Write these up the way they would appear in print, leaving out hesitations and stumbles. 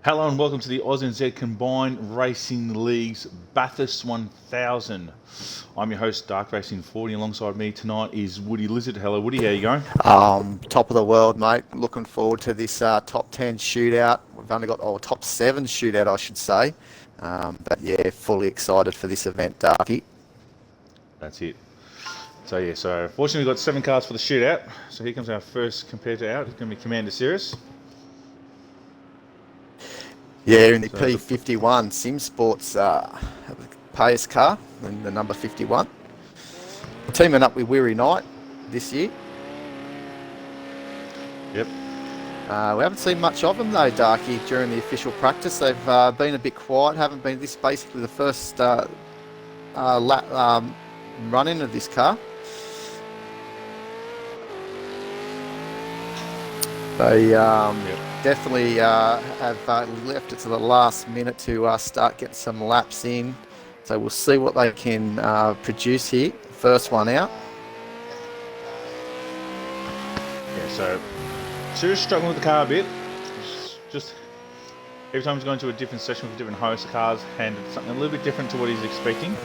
Hello and welcome to the ANZ Combined Racing League's Bathurst 1000. I'm your host, Dark Racing 40. Alongside me tonight is Woody Lizard. Hello, Woody. How you going? Top of the world, mate. Looking forward to this top 10 shootout. We've only got top 7 shootout, I should say. But yeah, fully excited for this event, Darky. That's it. So fortunately we've got 7 cars for the shootout. So here comes our first competitor out. It's going to be Commander Cirrus. Yeah, in the P51 Sim Sports pace car, in the number 51. Teaming up with Weary Knight this year. Yep. We haven't seen much of them though, Darky, during the official practice. They've been a bit quiet, haven't been. This is basically the first lap run-in of this car. They definitely have left it to the last minute to start getting some laps in. So we'll see what they can produce here. First one out. Yeah, so Cirrus struggling with the car a bit. Just every time he's going to a different session with a different host, the car's handed something a little bit different to what he's expecting.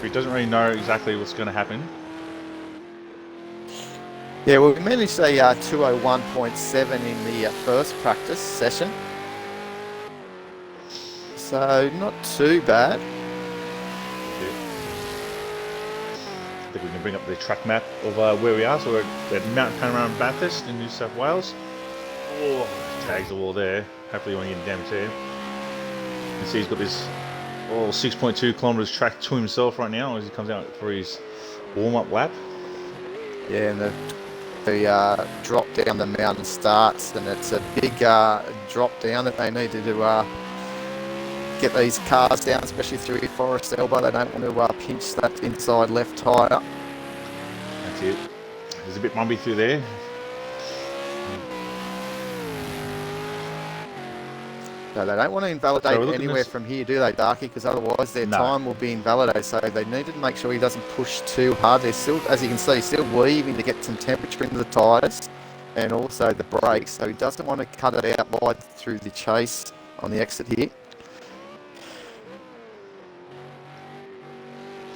He doesn't really know exactly what's going to happen. Yeah, well, we managed a 201.7 in the first practice session. So not too bad. I think we can bring up the track map of where we are. So we're at Mountain Panorama Bathurst in New South Wales. Oh, tags the wall there. Hopefully you won't get damage there. You can see he's got this 6.2 kilometres track to himself right now as he comes out for his warm-up lap. Yeah, and the drop down the mountain starts, and it's a big drop down that they need to do, get these cars down, especially through Forest Elbow. They don't want to pinch that inside left tyre. That's it. There's a bit bumpy through there. No, they don't want to invalidate anywhere from here, do they, Darky? Because otherwise their time will be invalidated. So they need to make sure he doesn't push too hard. They're still, as you can see, still weaving to get some temperature into the tyres and also the brakes. So he doesn't want to cut it out wide through the chase on the exit here.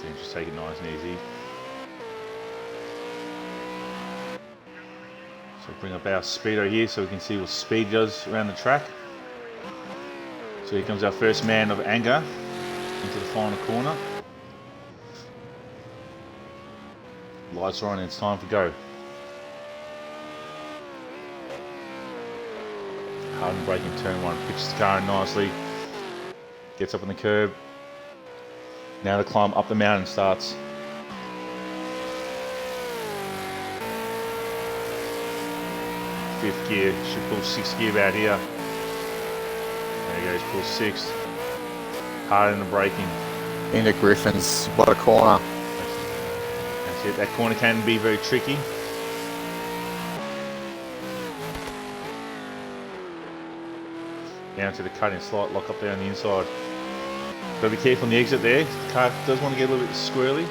So just take it nice and easy. So bring up our speedo here so we can see what speed does around the track. So here comes our first man of anger into the final corner. Lights are on and it's time for go. Hard braking turn 1, pitches the car in nicely. Gets up on the curb. Now the climb up the mountain starts. Fifth gear, should pull 6th gear out here. There he goes, pull 6th. Hard in the braking. Into Griffin's, what a corner. That's it, that corner can be very tricky. Down to the cutting slight lock up there on the inside. Got to be careful on the exit there. The car does want to get a little bit squirrely.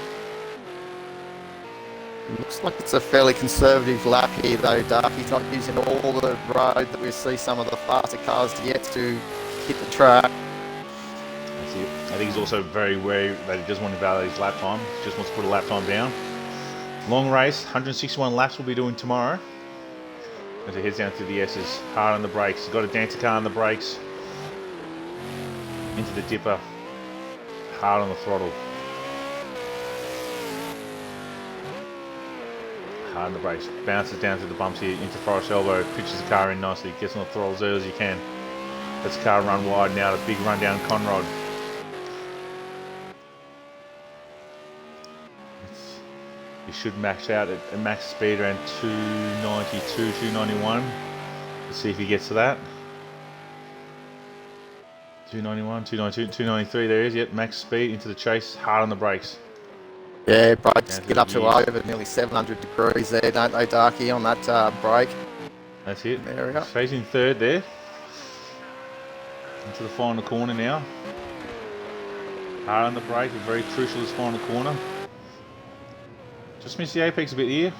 Looks like it's a fairly conservative lap here though, Dark. He's not using all the road that we see some of the faster cars yet to hit the track. That's it. I think he's also very wary that he doesn't want to validate his lap time. He just wants to put a lap time down. Long race, 161 laps we'll be doing tomorrow. As he heads down through the S's, hard on the brakes. He's got a dancer car on the brakes. Into the dipper. Hard on the throttle. Hard on the brakes. Bounces down through the bumps here into Forest Elbow. Pitches the car in nicely. Gets on the throttle as early as you can. Lets the car run wide now. The big run down Conrod. He should max out at a max speed around 292, 291. Let's see if he gets to that. 291, 292, 293, there he is. Yep, max speed into the chase, hard on the brakes. Yeah, brakes get up to over nearly 700 degrees there, don't they, Darky, on that brake? That's it. There we go. Chasing third there. Into the final corner now. Hard on the brake, very crucial this final corner. Just missed the apex a bit here.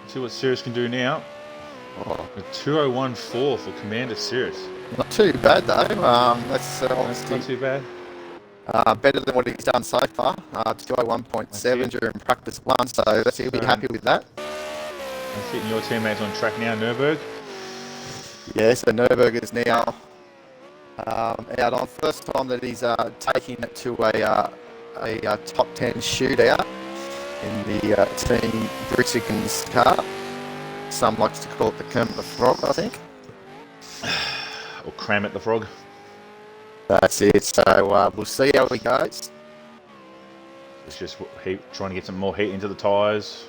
See what Cirrus can do now. Oh, A 2:01.4 for Commander Cirrus. not too bad though. That's That's not too bad. better than what he's done so far. 2:01.7 during practice 1, so he'll be happy with that. That's hitting your teammates on track now, Nürburg. Yeah, so Nürburg is now out on first time that he's taking it to a top 10 shootout in the Team Britain's car. Some likes to call it the Kermit the Frog, I think. Or Cram at the Frog. That's it. So we'll see how he goes. It's just trying to get some more heat into the tyres.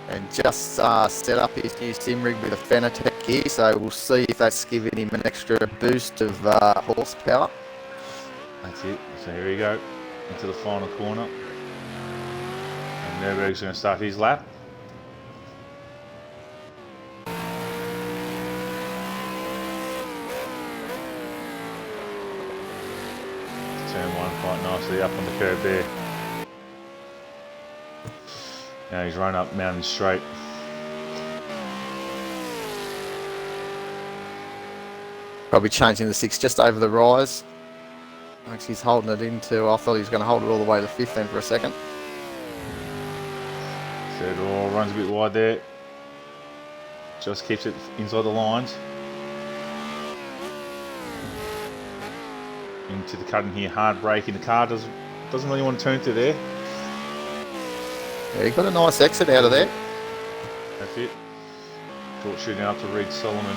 And just set up his new sim rig with a Fanatec gear, so we'll see if that's giving him an extra boost of horsepower. That's it. So here we go into the final corner. And Nürburg's going to start his lap. Turn one quite nicely up on the curb there. Now he's run up Mountain Straight. Probably changing the 6 just over the rise. Actually, he's holding it into. I thought he was going to hold it all the way to 5th then for a second. Third roll runs a bit wide there. Just keeps it inside the lines. Into the cut in here, hard braking. The car doesn't really want to turn through there. Yeah, he got a nice exit out of there. That's it. Short shooting out to Reed Solomon.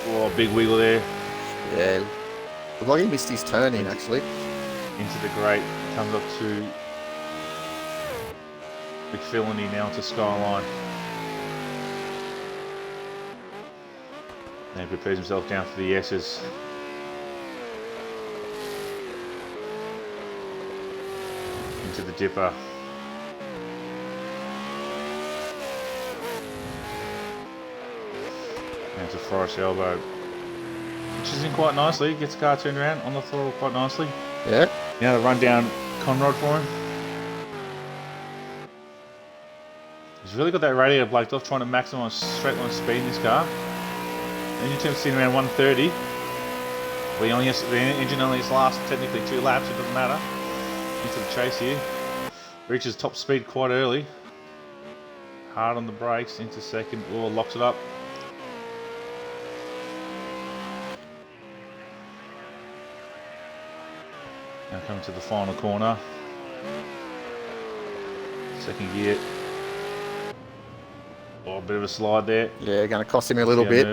Oh, big wiggle there. Yeah, looked like he missed his turn in actually. Into the grate, comes up to McPhillany now to Skyline. And he prepares himself down for the S's. Into the dipper. And to Forest Elbow. Which is in quite nicely. Gets the car turned around on the throttle quite nicely. Yeah. Now the run down Conrod for him. He's really got that radiator blaked off, trying to maximise straight line speed in this car. Engine temp's sitting around 130. The engine only has last technically 2 laps, it doesn't matter. Into the chase here. Reaches top speed quite early. Hard on the brakes, into second, locks it up. Now coming to the final corner. Second gear. Oh, a bit of a slide there. Yeah, going to cost him a little bit.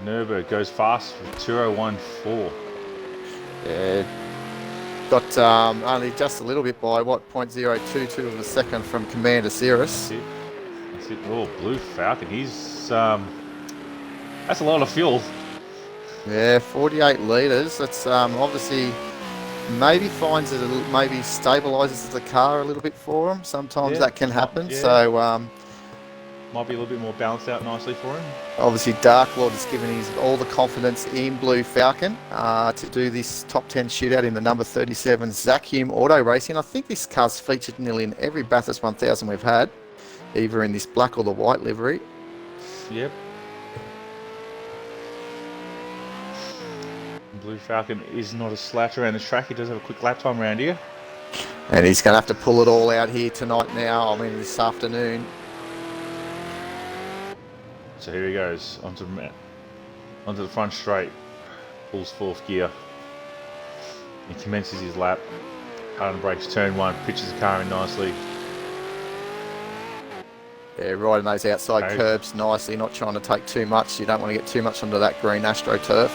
Nürburg goes fast for 2:01.4. Yeah. Got only just a little bit by, 0.022 of a second from Commander Cirrus. That's it. Oh, Blue Falcon. He's... that's a lot of fuel. Yeah, 48 litres. That's obviously maybe finds it maybe stabilises the car a little bit for him. Sometimes that can happen. Yeah. So might be a little bit more balanced out nicely for him. Obviously, Dark Lord has given his all the confidence in Blue Falcon to do this top 10 shootout in the number 37 Zach Hume Auto Racing. I think this car's featured nearly in every Bathurst 1000 we've had, either in this black or the white livery. Yep. Blue Falcon is not a slouch around the track. He does have a quick lap time around here. And he's going to have to pull it all out here tonight now, this afternoon. So here he goes, onto the front straight, pulls 4th gear. He commences his lap, hard on brakes, turn 1, pitches the car in nicely. Yeah, riding those outside curbs nicely, not trying to take too much. You don't want to get too much onto that green AstroTurf.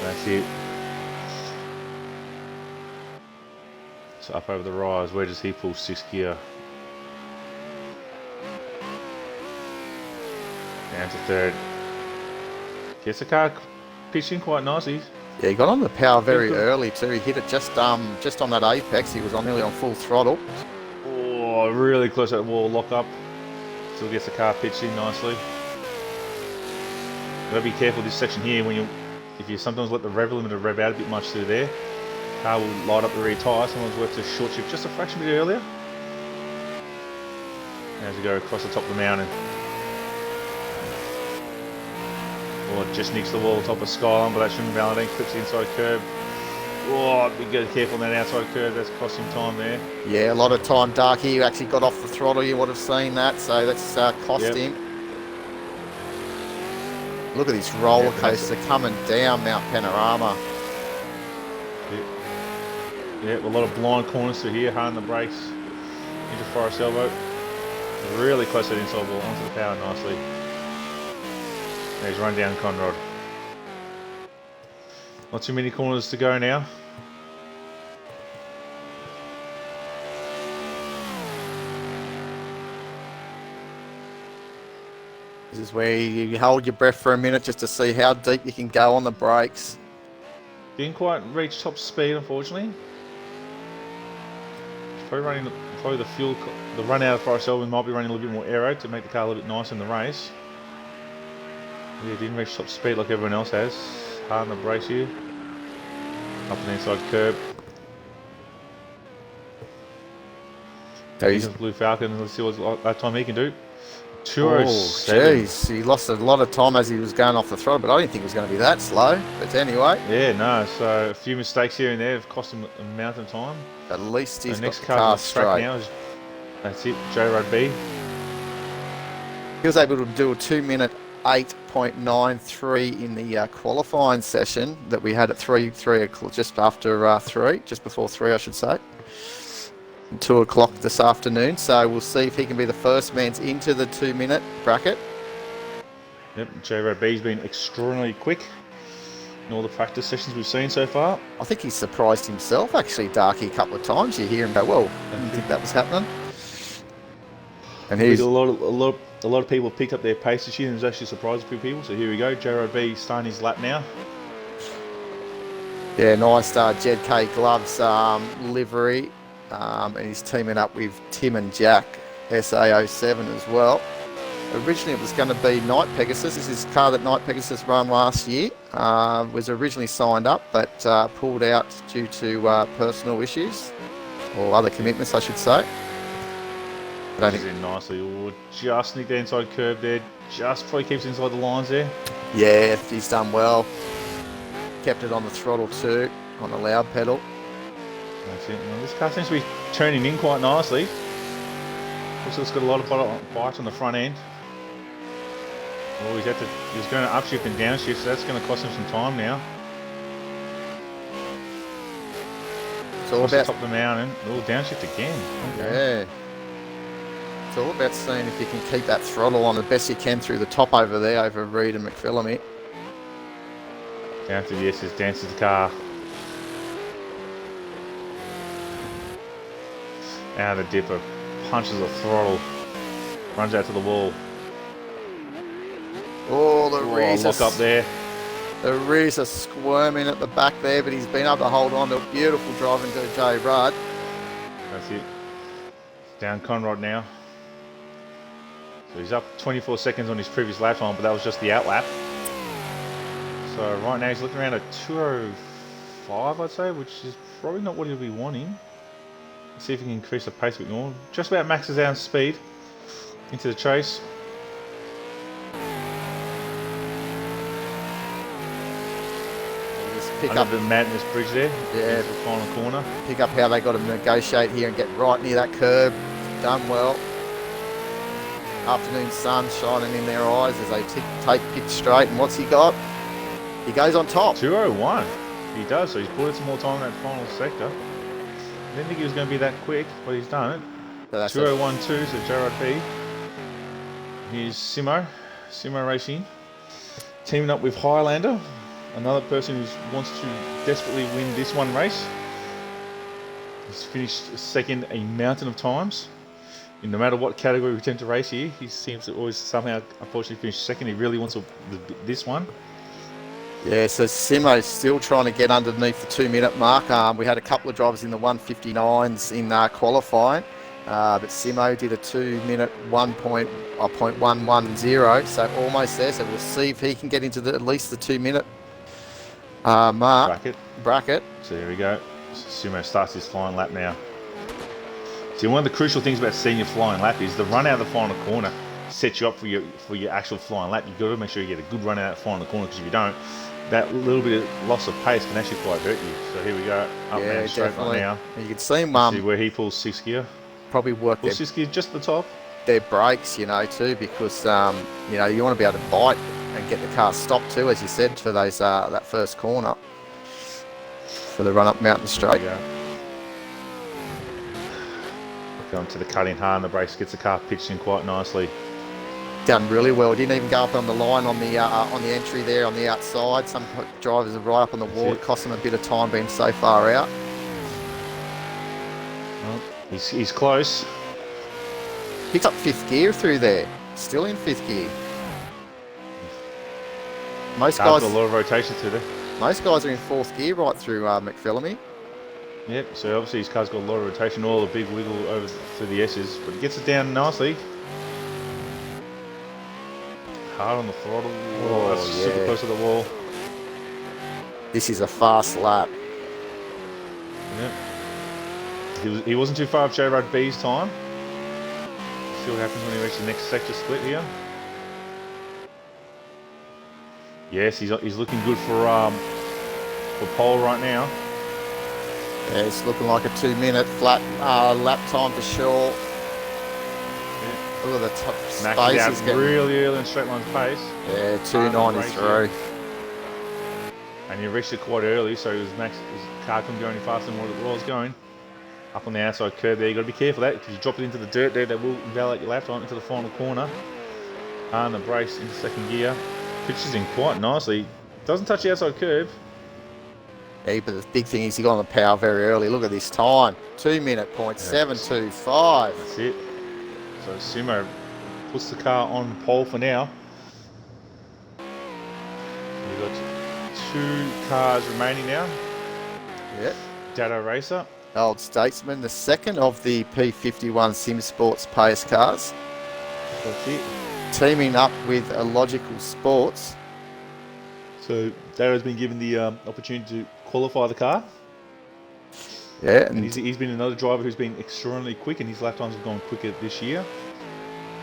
That's it. So up over the rise, where does he pull 6th gear? Down to 3rd. Gets the car pitching quite nicely. Yeah, he got on the power very early too. He hit it just on that apex. He was nearly on full throttle. Oh, really close to that wall lock up. Still gets the car pitching nicely. Gotta be careful this section here if you sometimes let the rev limiter rev out a bit much through there. Car will light up the rear tyre. Sometimes worth to short shift just a fraction bit earlier. As we go across the top of the mountain. Oh, it just nicks the wall top of Skyline, but that shouldn't validate. Clips the inside curb. Oh, we got to be careful on that outside curve. That's costing time there. Yeah, a lot of time, Darky. You actually got off the throttle. You would have seen that, so that's cost him. Look at this roller coaster coming down Mount Panorama. Yeah, a lot of blind corners through here, hard on the brakes into Forest Elbow. Really close to that inside wall, onto the power nicely. Now he's run down Conrod. Not too many corners to go now. This is where you hold your breath for a minute just to see how deep you can go on the brakes. Didn't quite reach top speed, unfortunately. Probably the run out of Forest Elbow might be running a little bit more aero to make the car a little bit nicer in the race. Yeah, didn't reach top speed like everyone else has. Hard on the brakes here. Up the inside curb. He's Blue Falcon. Let's see what that time he can do. 207. Oh, jeez. He lost a lot of time as he was going off the throttle, but I didn't think it was going to be that slow. But anyway. Yeah, no. So a few mistakes here and there have cost him a mountain of time. At least he's next got the car straight. Now is, that's it, J-Rod B. He was able to do a 2-minute 8.93 in the qualifying session that we had at 3 o'clock, just after 3, just before 3, I should say. 2 o'clock this afternoon, so we'll see if he can be the first man into the 2-minute bracket. Yep, J-Rod B's been extraordinarily quick in all the practice sessions we've seen so far. I think he's surprised himself, actually, Darky, a couple of times. You hear him go, well, I didn't think that was happening. And he's a lot of people picked up their pace this year, and it was actually surprising a few people. So here we go, J-Rod B starting his lap now. Yeah, nice Jed K Gloves livery. And he's teaming up with Tim and Jack, SA07 as well. Originally it was going to be Night Pegasus. This is a car that Night Pegasus ran last year. Was originally signed up, but pulled out due to personal issues, or other commitments, I should say. But he's in nicely. Ooh, just nicked the inside curve there. Just probably keeps inside the lines there. Yeah, he's done well. Kept it on the throttle too, on the loud pedal. That's it. Well, this car seems to be turning in quite nicely. Also, it's got a lot of bite on the front end. Oh, he's going to upshift and downshift, so that's going to cost him some time now. It's all about top of the mountain. Oh, downshift again. Okay. Yeah. It's all about seeing if you can keep that throttle on the best you can through the top over there, over Reed and McPhillamy. Down to the S's, dances the car. Out of the dipper, punches the throttle, runs out to the wall. Oh, the rears lock up there. The rears are squirming at the back there, but he's been able to hold on to a beautiful driving to Jay Rudd. That's it. Down Conrod now. So he's up 24 seconds on his previous lap time, but that was just the out lap. So right now he's looking around at 2:05, I'd say, which is probably not what he'll be wanting. Let's see if he can increase the pace a bit more. Just about maxes out speed into the chase. Just pick under up the madness bridge there. Yeah, the final corner. Pick up how they got to negotiate here and get right near that curb. Done well. Afternoon sun shining in their eyes as they take pitch straight. And what's he got? He goes on top. 2:01. He does. So he's put in some more time in that final sector. I didn't think he was going to be that quick, but he's done it. So 2:01.2, so J-Rod B. Here's Simo Racing. Teaming up with Highlander, another person who wants to desperately win this one race. He's finished second a mountain of times. And no matter what category we tend to race here, he seems to always somehow, unfortunately, finish second. He really wants this one. Yeah, so Simo's still trying to get underneath the 2-minute mark. We had a couple of drivers in the 1:59s in qualifying, but Simo did a 2-minute 1.110, so almost there. So we'll see if he can get into at least the 2-minute mark. Bracket. So here we go. Simo starts his flying lap now. See, one of the crucial things about seeing your flying lap is the run out of the final corner sets you up for your actual flying lap. You've got to make sure you get a good run out of the final corner, because if you don't, that little bit of loss of pace can actually quite hurt you. So here we go, up Yeah, and straight definitely. right now. You can see him See where he pulls 6th gear. probably work Pulls 6th gear just at the top. their brakes, you know, too, because you know, you want to be able to bite and get the car stopped too, as you said, for those that first corner for the run up Mountain Straight. Going to the cutting hard, and the brakes gets the car pitched in quite nicely. Done really well. Didn't even go up on the line on the entry there on the outside. Some drivers are right up on the wall. It cost them a bit of time being so far out. Well, he's close. Picks up 5th gear through there. Still in 5th gear. Most guys got a lot of rotation through there. Most guys are in 4th gear right through McPhillamy. Yep, so obviously his car's got a lot of rotation, all the big wiggle over through the S's, but he gets it down nicely. Hard on the throttle. Oh, that's super close to the wall. This is a fast lap. Yep. He wasn't too far off J Rod B's time. See what happens when he reaches the next sector split here. Yes, he's looking good for pole right now. Yeah, it's looking like a 2-minute flat lap time for sure. Yeah. Look at the top Maxed out space. really early in straight line pace. Yeah, 293. And you reached it quite early, so his car couldn't go any faster than what it was going. Up on the outside curb there, you've got to be careful of that, because you drop it into the dirt there, that will invalidate your lap time into the final corner. And the brace into 2nd gear. Pitches in quite nicely. Doesn't touch the outside curb. Yeah, but the big thing is he got on the power very early. Look at this time. 2-minute point, 7.25. That's it. So Simo puts the car on pole for now. We've got 2 cars remaining now. Yep. Dado Racer. Old Statesman, the second of the P51 Sim Sports pace cars. That's it. Teaming up with Logical Sports. So Dado's been given the opportunity to qualify the car. Yeah, and he's been another driver who's been extraordinarily quick, and his lap times have gone quicker this year.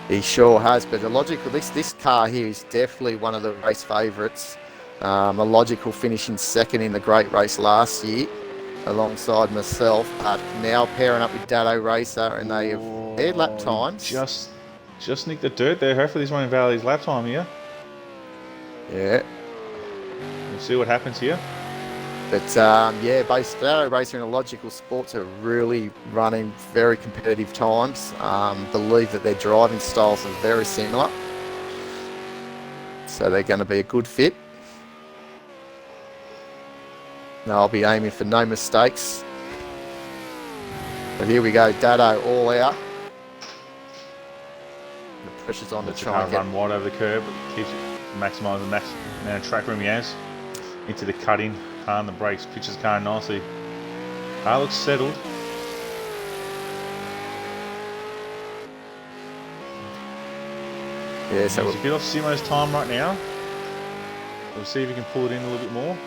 He sure has, but this car here is definitely one of the race favourites. A Logical finishing 2nd in the great race last year, alongside myself, but now pairing up with Dado Racer, and they have their lap times. Just nicked the dirt there. Hopefully he's running valid his lap time here. Yeah. We'll see what happens here. But yeah, both Dado Racer and Logical Sports are really running very competitive times. Believe that their driving styles are very similar. So they're going to be a good fit. Now I'll be aiming for no mistakes. But here we go, Dado all out. The pressure's on to try and run wide over the curb, but keeps maximising the max amount of track room he has. Into the cutting, on the brakes, pitches the car nicely. Car looks settled. Yeah, so he's a bit off Simo's time right now. We'll see if he can pull it in a little bit more.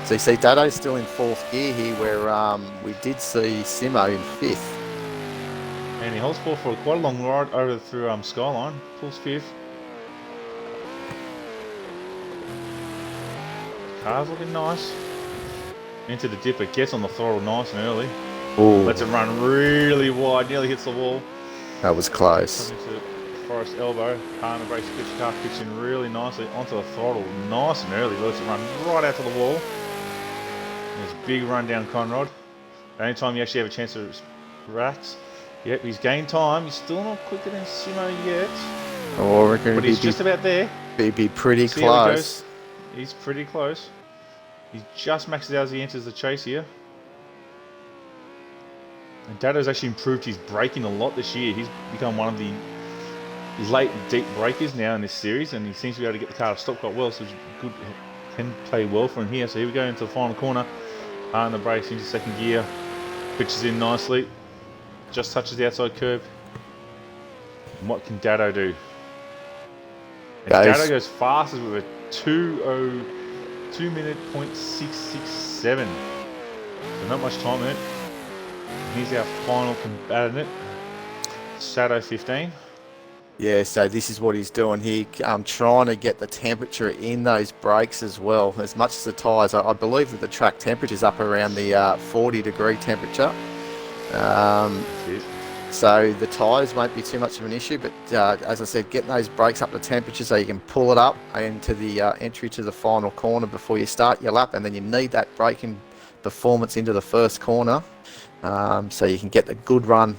So you see Dado's still in 4th gear here, where we did see Simo in 5th. And he holds 4th for quite a long ride over through Skyline. Pulls 5th. Car's looking nice. Into the dipper, gets on the throttle nice and early. Ooh. Lets it run really wide, nearly hits the wall. That was close. Coming to Forest Elbow, car and the brakes, pitch car pitching really nicely onto the throttle, nice and early. Lets it run right out to the wall. There's a big run down Conrod. The only time you actually have a chance to racks. Yep, he's gained time. He's still not quicker than Simo yet. Oh, but he's just about there. Be pretty close. He's pretty close. He's just maxed it out as he enters the chase here. And Dado's actually improved his braking a lot this year. He's become one of the late deep breakers now in this series, and he seems to be able to get the car to stop quite well, so it's good, can play well for him here. So here we go into the final corner. And the brakes into 2nd gear. Pitches in nicely. Just touches the outside curb. And what can Dado do? And Dado goes fastest with a 2 minute .667. So not much time in it. Here's our final combatant, Shadow 15. Yeah, so this is what he's doing here. Trying to get the temperature in those brakes as well, as much as the tyres. I believe that the track temperature is up around the 40-degree temperature. So the tyres won't be too much of an issue, but as I said, getting those brakes up to temperature so you can pull it up into the entry to the final corner before you start your lap, and then you need that braking performance into the first corner so you can get the good run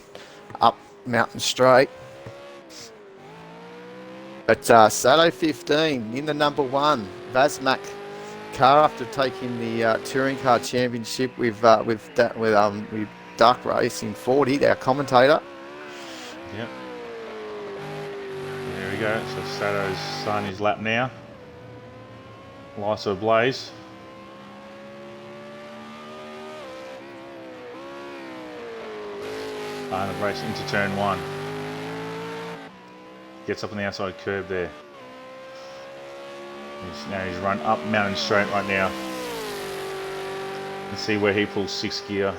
up Mountain Straight. But Sato 15 in the number 1 Vazmak car after taking the Touring Car Championship with Dark Racing 40, our commentator. Yep. There we go. So Sato's starting his lap now. Lights are ablaze. And the race into turn 1. Gets up on the outside curb there. Now he's run up Mountain Straight right now. And see where he pulls 6th gear.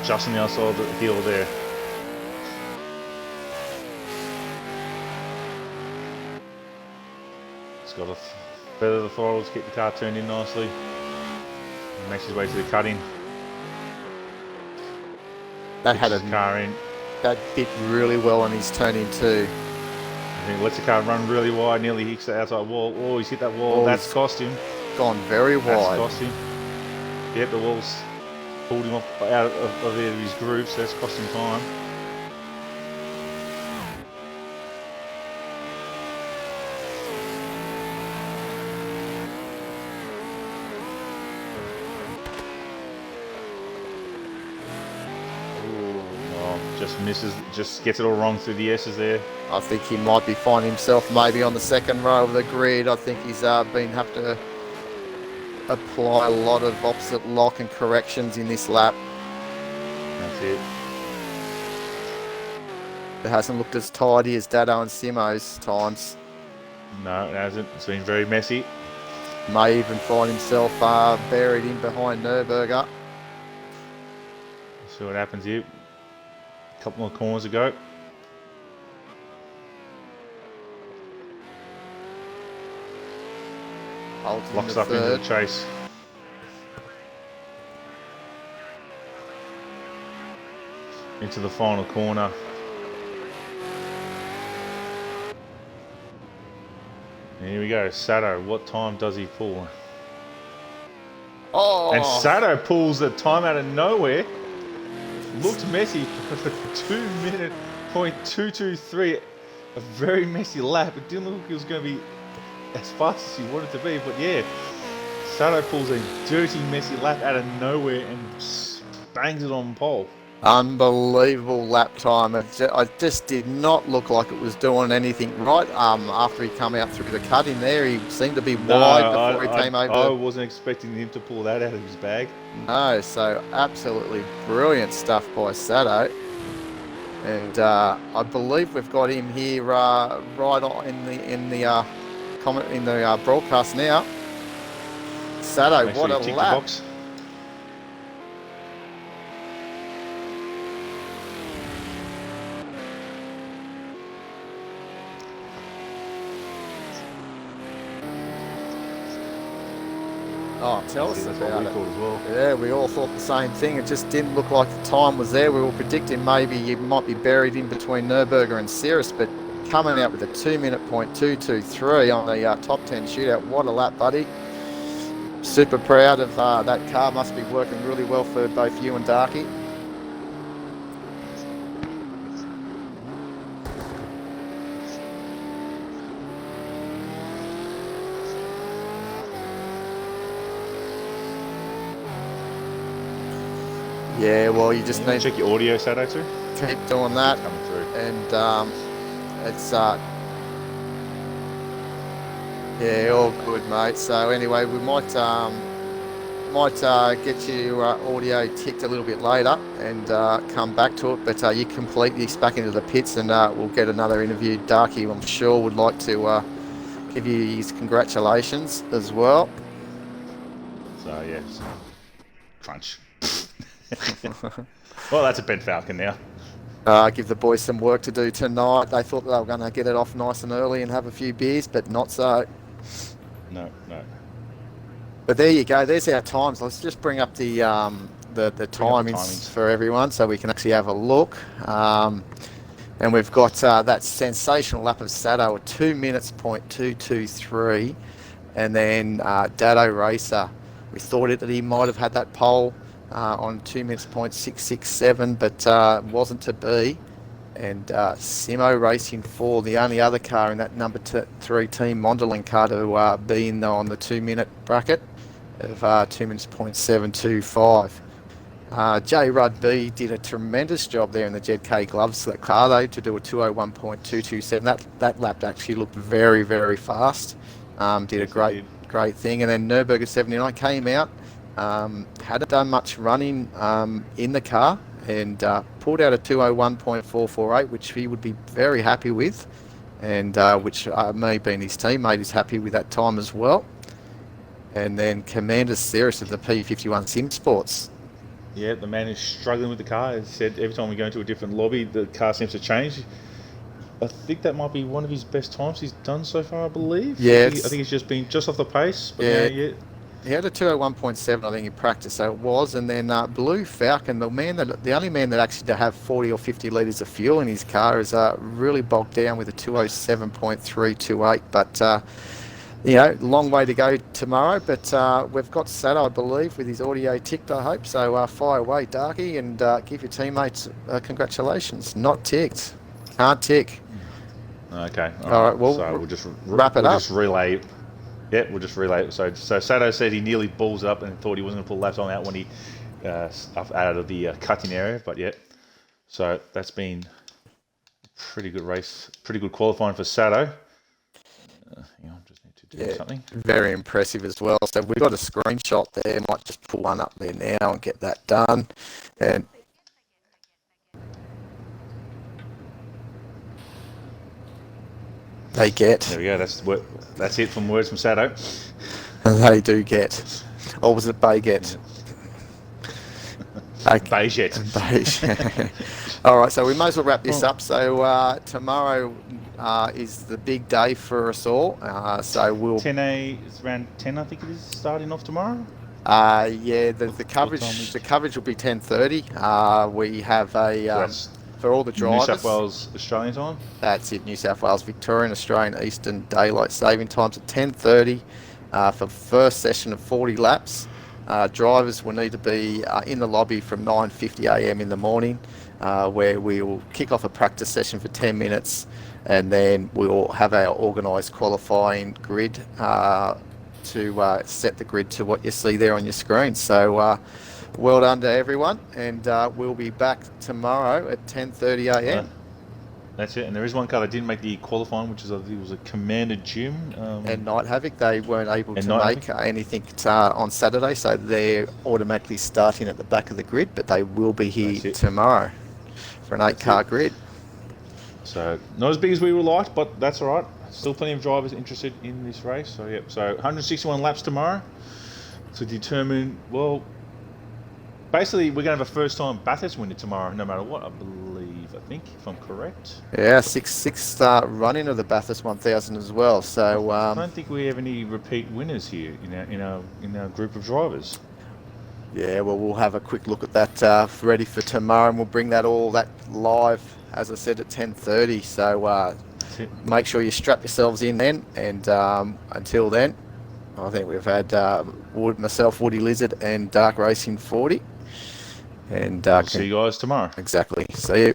Just on the outside of the hill there. He's got to feather the throttles, keep the car turned in nicely. And makes his way to the cutting. That had a car in. That bit really well on his turn in too. I think lets the car run really wide, nearly hits the outside wall. Oh, he's hit that wall. That's cost him. Gone very wide. That's cost him. Yep, the wall's pulled him off out of his groove, so that's cost him time. Just misses, just gets it all wrong through the S's there. I think he might be finding himself maybe on the second row of the grid. I think he's have to apply a lot of opposite lock and corrections in this lap. That's it. It hasn't looked as tidy as Dado and Simo's times. No, it hasn't. It's been very messy. May even find himself buried in behind Nürburger. See what happens here. Couple more corners to go. Locks up into the chase. Into the final corner. And here we go. Sato, what time does he pull? Oh! And Sato pulls the time out of nowhere. Looked messy for 2-minute .223, a very messy lap. It didn't look like it was going to be as fast as he wanted to be, but yeah, Sato pulls a dirty, messy lap out of nowhere and bangs it on pole. Unbelievable lap time. It just did not look like it was doing anything right. After he came out through the cut in there, he seemed to be wide before he came over. I wasn't expecting him to pull that out of his bag. No, so absolutely brilliant stuff by Sato. And I believe we've got him here right on in the broadcast now. Sato, what a lap! Oh, tell us about it. As well. Yeah, we all thought the same thing. It just didn't look like the time was there. We were predicting maybe you might be buried in between Nürburger and Cirrus, but coming out with a 2-minute .223 on the top 10 shootout. What a lap, buddy. Super proud of that car. Must be working really well for both you and Darky. Yeah, well, you just need to check your audio, Sato, too. Keep doing that, coming through. And it's yeah, all good, mate. So anyway, we might get your audio ticked a little bit later and come back to it. But you completely back into the pits, and we'll get another interview. Darky, I'm sure, would like to give you his congratulations as well. So yes. crunch. Well, that's a bent Falcon now. Give the boys some work to do tonight. They thought they were going to get it off nice and early and have a few beers, but not so. No. But there you go. There's our times. Let's just bring up the timings for everyone so we can actually have a look. And we've got that sensational lap of Sato at 2 minutes .223, and then Dado Racer. We thought that he might have had that pole on 2 minutes .667, but wasn't to be. And Simo Racing 4, the only other car in that number 3 team, Mondelin car, to be on the 2 minute bracket of 2 minutes .725. J. Rudd B did a tremendous job there in the Jed K gloves car though, to do a 201.227. That lap actually looked very, very fast. Did a great thing. And then Nürburgring 79 came out, hadn't done much running in the car, and pulled out a 201.448, which he would be very happy with, and which me being his teammate is happy with that time as well. And then Commander Ceres of the P51 Sim Sports. Yeah, the man is struggling with the car. He said every time we go into a different lobby, the car seems to change. I think that might be one of his best times he's done so far, I believe. Yeah, I think he's just been just off the pace. But yeah. He had a 201.7, I think, in practice, so it was. And then Blue Falcon, the only man that actually to have 40 or 50 litres of fuel in his car, is really bogged down with a 207.328. But long way to go tomorrow. But we've got Sato, I believe, with his audio ticked, I hope. So fire away, Darky, and give your teammates congratulations. Not ticked. Can't tick. Okay. All right. Well, so we'll just wrap it up. Just relay. Yeah, we'll just relay it. So Sato said he nearly balls up and thought he wasn't going to pull laps on out when he out of the cutting area. But yeah, so that's been a pretty good race, pretty good qualifying for Sato. Just need to do something. Very impressive as well. So we've got a screenshot there. Might just pull one up there now and get that done. And they get. There we go. That's it from words from Sato. They do get. Or was it Bayget? Bayget. All right, so we may as well wrap this up. So tomorrow is the big day for us all. So we'll 10A. It's around 10, I think it is, starting off tomorrow. The coverage will be 10:30. We have a for all the drivers. New South Wales Australian time. That's it. New South Wales Victorian Australian Eastern Daylight Saving Times at 10:30 for first session of 40 laps. Drivers will need to be in the lobby from 9:50 a.m. in the morning, where we will kick off a practice session for 10 minutes, and then we'll have our organised qualifying grid to set the grid to what you see there on your screen. So well done to everyone, and we'll be back tomorrow at 10:30 a.m. Right. That's it. And there is one car that didn't make the qualifying, which is, I think it was a Commander Jim. And Night Havoc, they weren't able to make anything on Saturday, so they're automatically starting at the back of the grid, but they will be here tomorrow for an 8-car grid. So not as big as we would like, but that's all right. Still plenty of drivers interested in this race. So yep. So 161 laps tomorrow to determine. Well, basically we're going to have a first-time Bathurst winner tomorrow, no matter what. I think, if I'm correct. Yeah, sixth running of the Bathurst 1000 as well. So I don't think we have any repeat winners here in our group of drivers. Yeah, well, we'll have a quick look at that ready for tomorrow, and we'll bring that live, as I said, at 10:30. So make sure you strap yourselves in then, and until then, I think we've had myself, Woody Lizard, and Dark Racing 40. And see you guys tomorrow. Exactly. See you.